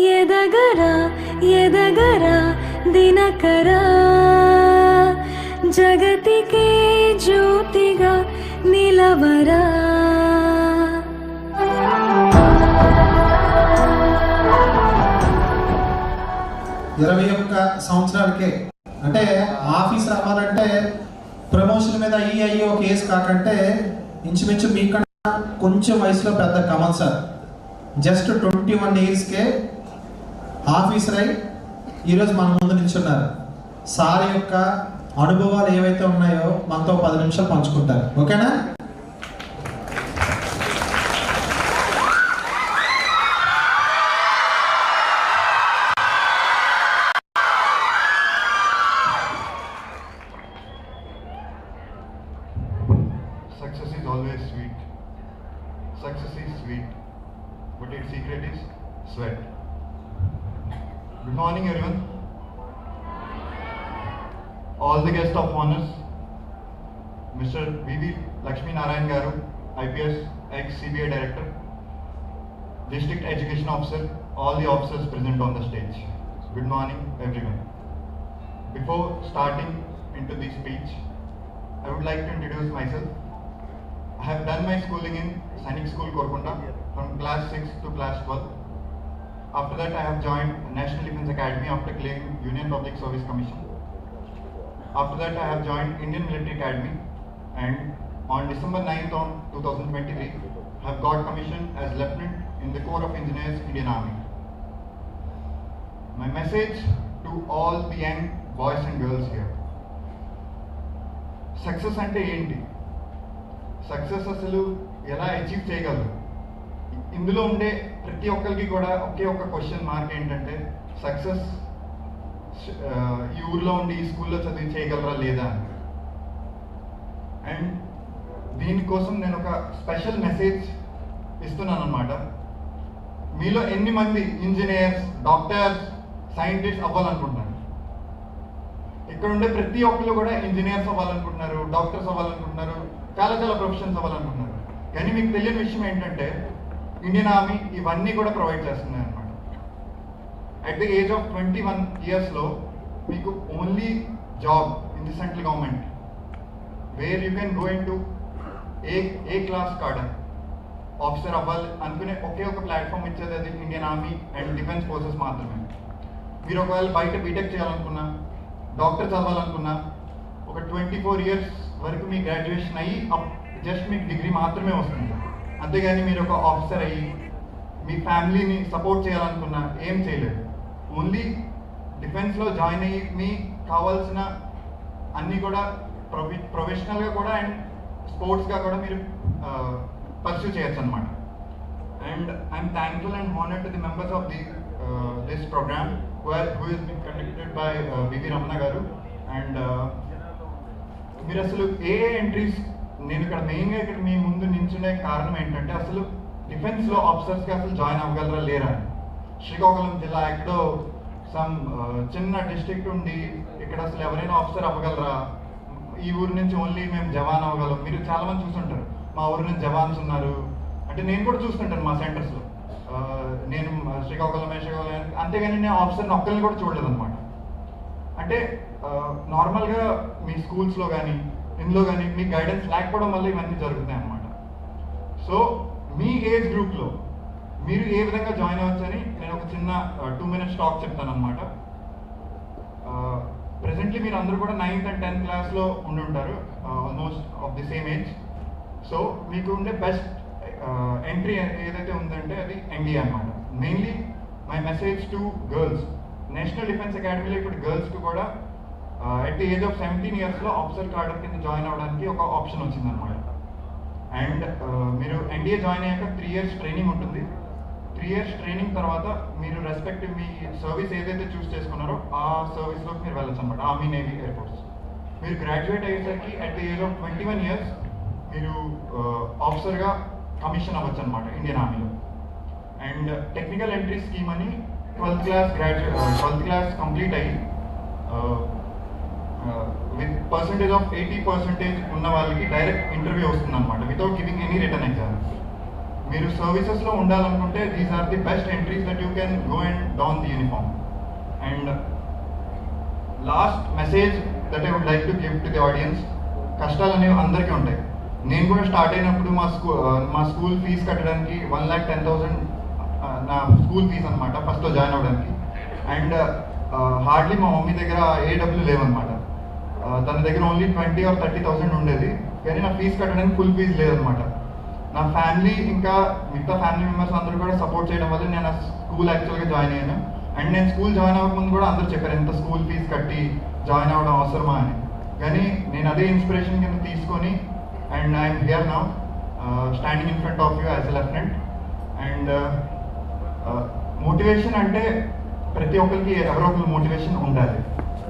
ఎదగరా ఎదగరా దినకరా జగతికే జ్యోతిగా నిలవరా. 21 సంవత్సరాలకే అంటే ఆఫీస్ రావాలంటే ప్రమోషన్ మీద అయ్యి ఒక కేసు కాకంటే ఇంచుమించు మీకన్నా కొంచెం వయసులో పెద్ద కమల్ సార్ జస్ట్ 21 ఇయర్స్కే ఆఫీసర్ అయి ఈరోజు మన ముందు నిల్చున్నారు. సార్ యొక్క అనుభవాలు ఏవైతే ఉన్నాయో మనతో 10 నిమిషాలు పంచుకుంటారు. ఓకేనా? Success is always sweet. Success is sweet, but its secret is sweat. Good morning, everyone. All the guests of honors, Mr. V.V. Lakshmi Narayan Garu, IPS, ex-CBI Director, District Education Officer, all the officers present on the stage. Good morning, everyone. Before starting into the speech, I would like to introduce myself. I have done my schooling in Sainik School, Korkonda, from class 6 to class 12. After that, I have joined National Defence Academy after clearing Union Public Service Commission. After that, I have joined Indian Military Academy, and on December 9th on 2023, I have got commissioned as Lieutenant in the Corps of Engineers, Indian Army. My message to all the young boys and girls here. Success ante enti? Success అసలు ఎలా achieve చేయగలరు? ఇందులో ఉండే ప్రతి ఒక్కరికి కూడా ఒకే ఒక question mark ఏంటంటే సక్సెస్ ఈ ఊర్లో ఉండి ఈ స్కూల్లో చదివి చేయగలరా లేదా అని. అండ్ దీనికోసం నేను ఒక స్పెషల్ మెసేజ్ ఇస్తున్నాను అన్నమాట. మీలో ఎన్ని మంది ఇంజనీర్స్, డాక్టర్స్, సైంటిస్ట్ అవ్వాలనుకుంటున్నారు? ఇక్కడ ఉండే ప్రతి ఒక్కరు కూడా ఇంజనీర్స్ అవ్వాలనుకుంటున్నారు, డాక్టర్స్ అవ్వాలనుకుంటున్నారు, చాలా ప్రొఫెషన్స్ అవ్వాలనుకుంటున్నారు. కానీ మీకు తెలియని విషయం ఏంటంటే ఇండియన్ ఆర్మీ ఇవన్నీ కూడా ప్రొవైడ్ చేస్తుంది అనమాట. అట్ ది ఏజ్ ఆఫ్ 21 ఇయర్స్లో మీకు only job in the central government where you can go in to a class cadre officer అవ్వాలి అనుకునే ఒకే ఒక ప్లాట్ఫామ్ ఇచ్చేది అది Indian army and defence forces మాత్రమే. మీరు ఒకవేళ బయట బీటెక్ చేయాలనుకున్నా, డాక్టర్ చదవాలనుకున్నా, ఒక 24 ఇయర్స్ వరకు మీ గ్రాడ్యుయేషన్ అయ్యి జస్ట్ మీకు డిగ్రీ మాత్రమే వస్తుంది. అంతేగాని మీరు ఒక ఆఫీసర్ అయ్యి మీ ఫ్యామిలీని సపోర్ట్ చేయాలనుకున్నా ఏం చేయలేదు. ఓన్లీ డిఫెన్స్లో జాయిన్ అయ్యి మీ కావాల్సిన అన్నీ కూడా ప్రొఫెషనల్గా కూడా అండ్ స్పోర్ట్స్గా కూడా మీరు పర్స్యూ చేయొచ్చు అనమాట. And I'm thankful and honoured to the members of this programme who is being conducted by V.V. Ramana garu. And మీరు అసలు ఏ ఎంట్రీస్, నేను ఇక్కడ మెయిన్గా ఇక్కడ మీ ముందు నించునే కారణం ఏంటంటే అసలు డిఫెన్స్లో ఆఫీసర్స్కి అసలు జాయిన్ అవ్వగలరా లేరా అని. శ్రీకాకుళం జిల్లా ఎక్కడో సమ్ చిన్న డిస్ట్రిక్ట్ ఉండి ఇక్కడ అసలు ఎవరైనా ఆఫీసర్ అవ్వగలరా? ఈ ఊరు నుంచి ఓన్లీ మేము జవాన్ అవ్వగలం. మీరు చాలామంది చూస్తుంటారు మా ఊరు నుంచి జవాన్స్ ఉన్నారు అంటే, నేను కూడా చూస్తుంటాను మా సెంటర్స్లో. నేను శ్రీకాకుళం, అంతేగాని నేను ఆఫీసర్ని ఒక్కరిని కూడా చూడలేదు అనమాట. అంటే నార్మల్గా మీ స్కూల్స్లో కానీ ఇందులో కానీ మీ గైడెన్స్ లేకపోవడం వల్ల ఇవన్నీ జరుగుతాయి అన్నమాట. సో మీ ఏజ్ గ్రూప్లో మీరు ఏ విధంగా జాయిన్ అవ్వచ్చని నేను ఒక చిన్న 2 minutes టాక్ చెప్తాను అనమాట. ప్రెసెంట్లీ మీరు అందరూ కూడా 9th and 10th క్లాస్లో ఉండుంటారు, almost of the same age. So మీకు ఉండే బెస్ట్ ఎంట్రీ ఏదైతే ఉందంటే అది ఎన్డీఏ అనమాట. Mainly my message to girls, national defence అకాడమీలో ఇప్పుడు గర్ల్స్కి కూడా అట్ ది ఏజ్ ఆఫ్ 17 ఇయర్స్లో ఆఫీసర్ కార్డర్ కింద జాయిన్ అవ్వడానికి ఒక ఆప్షన్ వచ్చిందనమాట. అండ్ మీరు ఎన్డీఏ జాయిన్ అయ్యాక 3 years ట్రైనింగ్ ఉంటుంది. 3 years ట్రైనింగ్ తర్వాత మీరు రెస్పెక్టివ్ మీ సర్వీస్ ఏదైతే చూస్ చేసుకున్నారో ఆ సర్వీస్లోకి మీరు వెళ్ళచ్చు అనమాట. Army, navy, air force. మీరు గ్రాడ్యుయేట్ అయ్యేసరికి at the age of 21 years మీరు ఆఫీసర్గా కమిషన్ అవ్వచ్చు అనమాట ఇండియన్ ఆర్మీలో. అండ్ టెక్నికల్ ఎంట్రీ స్కీమ్ అని 12th క్లాస్ కంప్లీట్ అయ్యి విత్ పర్సంటేజ్ ఆఫ్ 80% ఉన్న వాళ్ళకి డైరెక్ట్ ఇంటర్వ్యూ వస్తుంది అనమాట, without giving any written exam. మీరు సర్వీసెస్లో ఉండాలనుకుంటే these are the best entries that you can go and don the uniform. And last message that I would like to give to the audience, కష్టాలు అనేవి అందరికీ ఉంటాయి. నేను కూడా స్టార్ట్ అయినప్పుడు మా స్కూల్ ఫీజు కట్టడానికి 1,10,000 నా స్కూల్ ఫీజు అనమాట ఫస్ట్లో జాయిన్ అవ్వడానికి. అండ్ హార్డ్లీ మా మమ్మీ దగ్గర ఏ డబ్బులు లేవన్నమాట. తన దగ్గర ఓన్లీ 20,000 or 30,000 ఉండేది, కానీ నా ఫీజు కట్టడానికి ఫుల్ ఫీజు లేదనమాట. నా ఫ్యామిలీ ఇంకా మిగతా ఫ్యామిలీ మెంబర్స్ అందరూ కూడా సపోర్ట్ చేయడం వల్ల నేను ఆ స్కూల్ యాక్చువల్గా జాయిన్ అయ్యాను. అండ్ నేను స్కూల్ జాయిన్ అవ్వకముందు కూడా అందరూ చెప్పారు ఎంత స్కూల్ ఫీజు కట్టి జాయిన్ అవ్వడం అవసరమా అని. కానీ నేను అదే ఇన్స్పిరేషన్ కింద తీసుకొని and I'm here now standing in front of you as a lieutenant. And motivation అంటే ప్రతి ఒక్కరికి ఎవరో ఒకరు మోటివేషన్ ఉండాలి,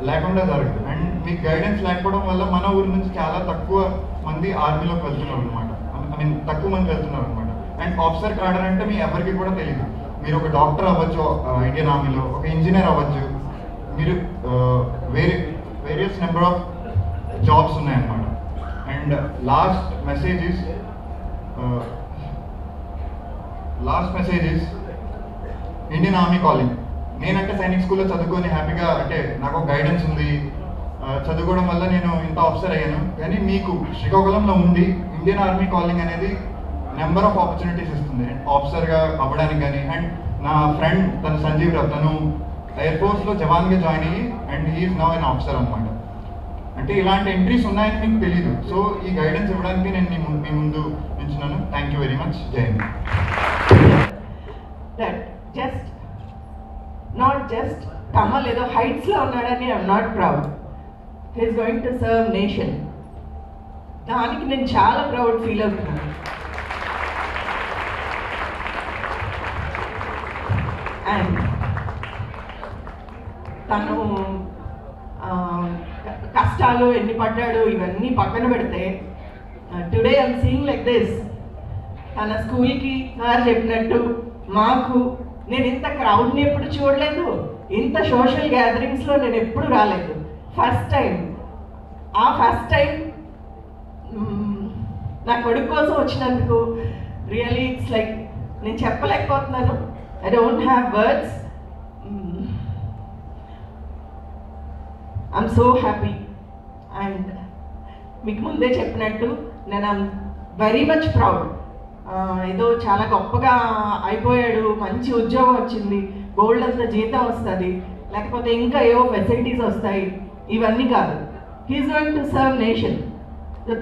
లేకుండా జరగదు. అండ్ మీకు గైడెన్స్ లేకపోవడం వల్ల మన ఊరి నుంచి చాలా తక్కువ మంది ఆర్మీలోకి వెళ్తున్నారు అనమాట. ఐ మీన్ తక్కువ మంది వెళ్తున్నారు అనమాట. అండ్ ఆఫీసర్ కార్డర్ అంటే మీ ఎవరికి కూడా తెలియదు. మీరు ఒక డాక్టర్ అవ్వచ్చు ఇండియన్ ఆర్మీలో, ఒక ఇంజనీర్ అవ్వచ్చు, మీరు వేరియస్ నెంబర్ ఆఫ్ జాబ్స్ ఉన్నాయన్నమాట. And last message is Indian army calling. నేనంటే సైనిక్ స్కూల్లో చదువుకొని హ్యాపీగా అంటే నాకు ఒక గైడెన్స్ ఉంది, చదువుకోవడం వల్ల నేను ఇంత ఆఫీసర్ అయ్యాను. కానీ మీకు శ్రీకాకుళంలో ఉంది ఇండియన్ ఆర్మీ కాలింగ్ అనేది నెంబర్ ఆఫ్ ఆపర్చునిటీస్ ఇస్తుంది ఆఫీసర్గా అవ్వడానికి కానీ. అండ్ నా ఫ్రెండ్ తను సంజీవ్ రావు, తను ఎయిర్ ఫోర్స్లో జవాన్గా జాయిన్ అయ్యి and he's now an officer అనమాట. అంటే ఇలాంటి ఎంట్రీస్ ఉన్నాయని మీకు తెలియదు. సో ఈ గైడెన్స్ ఇవ్వడానికి నేను మీ ముందు నిల్చున్నాను. Thank you very much. Jai Hind. Not just Kamal ఏదో హైట్స్లో ఉన్నాడని I'm not proud. He's going to serve nation. దానికి నేను చాలా ప్రౌడ్ ఫీల్ అవుతున్నాను. అండ్ తను కష్టాలు ఎన్ని పడ్డాడు ఇవన్నీ పక్కన పెడితే today I'm seeing like this. తన స్కూల్కి సార్ చెప్పినట్టు మాకు నేను ఇంత క్రౌడ్ని ఎప్పుడు చూడలేదు, ఇంత సోషల్ గ్యాదరింగ్స్లో నేను ఎప్పుడు రాలేదు. ఫస్ట్ టైం నా కొడుకు కోసం వచ్చినందుకు రియలీ ఇట్స్ లైక్ నేను చెప్పలేకపోతున్నాను. I don't have words. I'm so happy. And మీకు ముందే చెప్పినట్టు నేను ఐఎమ్ వెరీ మచ్ ప్రౌడ్. ఏదో చాలా గొప్పగా అయిపోయాడు, మంచి ఉద్యోగం వచ్చింది, గోల్డ్ అంత జీతం వస్తుంది, లేకపోతే ఇంకా ఏవో ఫెసిలిటీస్ వస్తాయి, ఇవన్నీ కాదు. He's going to serve nation.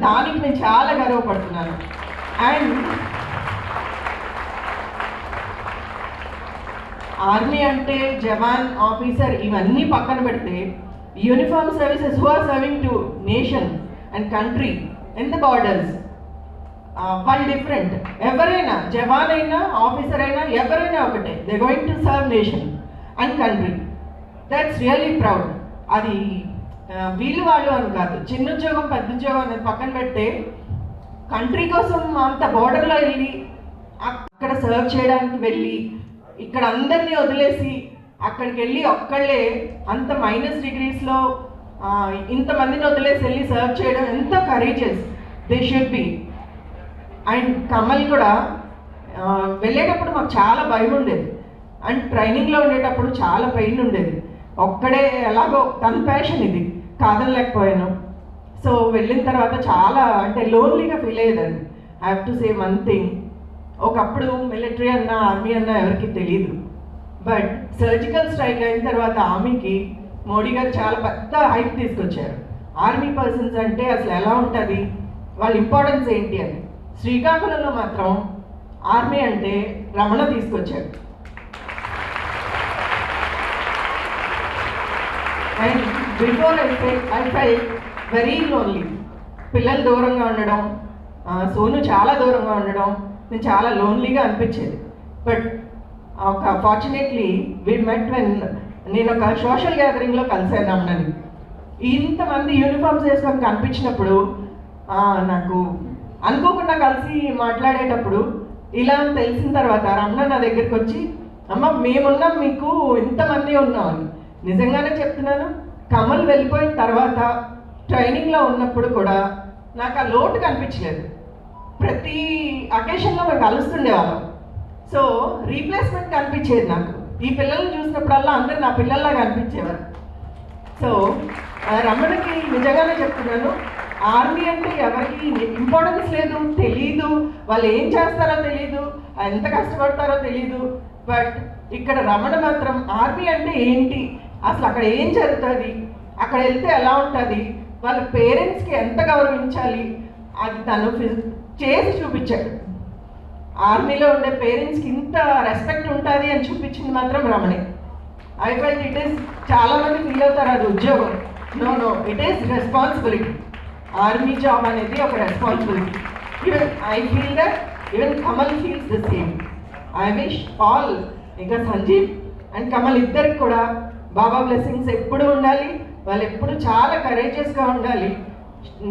దానికి నేను చాలా గర్వపడుతున్నాను. అండ్ ఆర్మీ అంటే జవాన్, ఆఫీసర్ ఇవన్నీ పక్కన పెడితే uniform services who are serving to nation and country in the borders, వాళ్ళు డిఫరెంట్. ఎవరైనా జవాన్ అయినా ఆఫీసర్ అయినా ఎవరైనా ఒకటే, they going to serve nation and country. That's really proud. అది వీళ్ళు వాళ్ళు అని కాదు, చిన్న ఉద్యోగం పెద్ద ఉద్యోగం అనేది పక్కన పెడితే కంట్రీ కోసం అంత బార్డర్లో వెళ్ళి అక్కడ సర్వ్ చేయడానికి వెళ్ళి ఇక్కడ అందరినీ వదిలేసి అక్కడికి వెళ్ళి ఒక్కళ్ళే అంత -డిగ్రీస్లో ఇంతమందిని వదిలేసి వెళ్ళి సర్వ్ చేయడం ఎంత courageous they should be. And Kamal కూడా వెళ్ళేటప్పుడు మాకు చాలా భయం ఉండేది, అండ్ ట్రైనింగ్లో ఉండేటప్పుడు చాలా పెయిన్ ఉండేది. ఒక్కడే ఎలాగో తన ప్యాషన్ ఇది కాదనలేకపోయాను. సో వెళ్ళిన తర్వాత చాలా అంటే లోన్లీగా ఫీల్ అయ్యేదాన్ని. I have to say one thing, ఒకప్పుడు మిలిటరీ అన్నా ఆర్మీ అన్నా ఎవరికి తెలియదు. బట్ సర్జికల్ స్ట్రైక్ అయిన తర్వాత ఆర్మీకి మోడీ గారు చాలా పెద్ద హైప్ తీసుకొచ్చారు. ఆర్మీ పర్సన్స్ అంటే అసలు ఎలా ఉంటుంది, వాళ్ళ ఇంపార్టెన్స్ ఏంటి అని. శ్రీకాకుళంలో మాత్రం ఆర్మీ అంటే రమణ తీసుకొచ్చాడు. And before I felt very lonely. పిల్లలు దూరంగా ఉండడం, సోను చాలా దూరంగా ఉండడం, నేను చాలా లోన్లీగా అనిపించేది. బట్ ఒక ఫార్చునేట్లీ వి మెట్ వెన్ నేను ఒక సోషల్ గ్యాదరింగ్లో కలిసాను రమణని. ఇంతమంది యూనిఫామ్స్ వేసుకొని కనిపించినప్పుడు నాకు అనుకోకుండా కలిసి మాట్లాడేటప్పుడు ఇలా తెలిసిన తర్వాత రమణ నా దగ్గరికి వచ్చి, అమ్మ మేమున్నాం మీకు ఇంతమంది ఉన్నామని. నిజంగానే చెప్తున్నాను, కమల్ వెళ్ళిపోయిన తర్వాత ట్రైనింగ్లో ఉన్నప్పుడు కూడా నాకు ఆ లోటు కనిపించలేదు. ప్రతి అకేషన్లో మేము కలుస్తుండేవాళ్ళం. సో రీప్లేస్మెంట్ కనిపించేది నాకు. ఈ పిల్లల్ని చూసినప్పుడల్లా అందరూ నా పిల్లల్లాగా అనిపించేవారు. సో రమణకి నిజంగానే చెప్తున్నాను, ఆర్మీ అంటే ఎవరికి ఇంపార్టెన్స్ లేదు, తెలీదు, వాళ్ళు ఏం చేస్తారో తెలీదు, ఎంత కష్టపడతారో తెలీదు. బట్ ఇక్కడ రమణ మాత్రం ఆర్మీ అంటే ఏంటి, అసలు అక్కడ ఏం జరుగుతుంది, అక్కడ వెళ్తే ఎలా ఉంటుంది, వాళ్ళ పేరెంట్స్కి ఎంత గౌరవించాలి, అది తను చేసి చూపించాడు. ఆర్మీలో ఉండే పేరెంట్స్కి ఇంత రెస్పెక్ట్ ఉంటుంది అని చూపించింది మాత్రం రమణే. ఐ ఫెల్ట్ ఇట్ ఈస్, చాలామంది ఫీల్ అవుతారు అది ఉద్యోగం. No, it is responsibility. Army job అనేది ఒక responsibility. Even I feel that, even Kamal feels the same. I wish all, ఇంకా సంజీవ్ అండ్ కమల్ ఇద్దరికి కూడా బాబా బ్లెస్సింగ్స్ ఎప్పుడు ఉండాలి. వాళ్ళు ఎప్పుడు చాలా కరేజియస్గా ఉండాలి,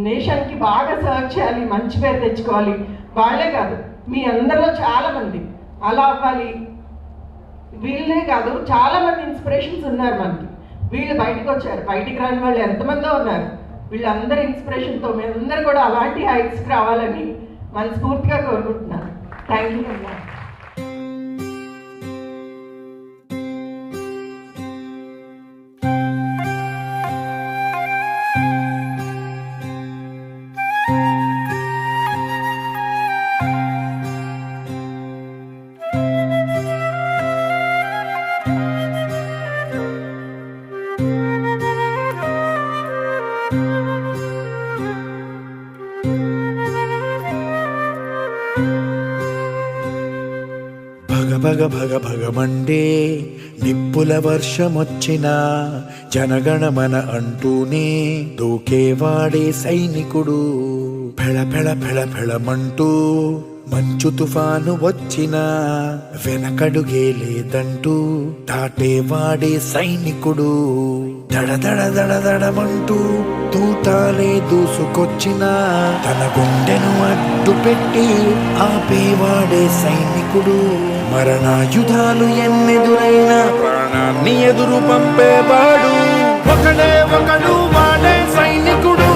నేషన్కి బాగా సర్వ్ చేయాలి, మంచి పేరు తెచ్చుకోవాలి. వాళ్ళే కాదు, మీ అందరిలో చాలామంది అలా అవ్వాలి. వీళ్ళే కాదు, చాలామంది ఇన్స్పిరేషన్స్ ఉన్నారు మనకి. వీళ్ళు బయటకు వచ్చారు, బయటికి రాని వాళ్ళు ఎంతమందో ఉన్నారు. వీళ్ళందరి ఇన్స్పిరేషన్తో మేమందరూ కూడా అలాంటి హైట్స్కి రావాలని మనస్ఫూర్తిగా కోరుకుంటున్నాను. థ్యాంక్ యూ అమ్మా. భగ భగ భగమండే నిప్పుల వర్షమొచ్చినా జనగణమన అంటూనే దూకేవాడే సైనికుడు. ఫెళ ఫెళ ఫెళ ఫెళమంటూ మంచు తుఫాను వచ్చినా వెనకడుగే లేదంటూ దాటేవాడే సైనికుడు. దడ దడ దడ దడమంటూ తూటాలే దూసుకొచ్చినా తన గుండెను అడ్డు పెట్టి ఆపేవాడే సైనికుడు. మరణాయుధాలు ఎన్నెదురైనా ప్రాణాన్ని ఎదురు పంపేవాడు ఒకడే ఒకడు, వాడే సైనికుడు.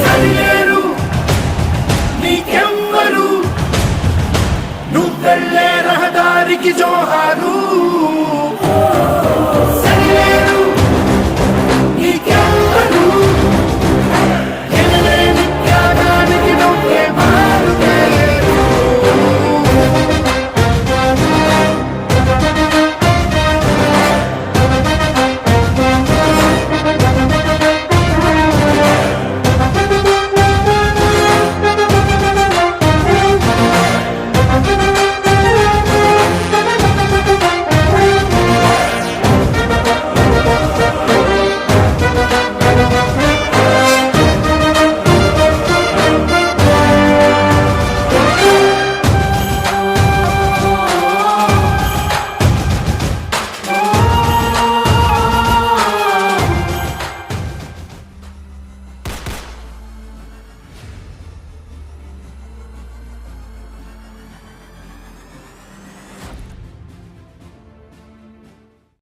సరిలేరు నీకెవ్వరు, నువ్వెళ్ళే రహదారికి జోహారు.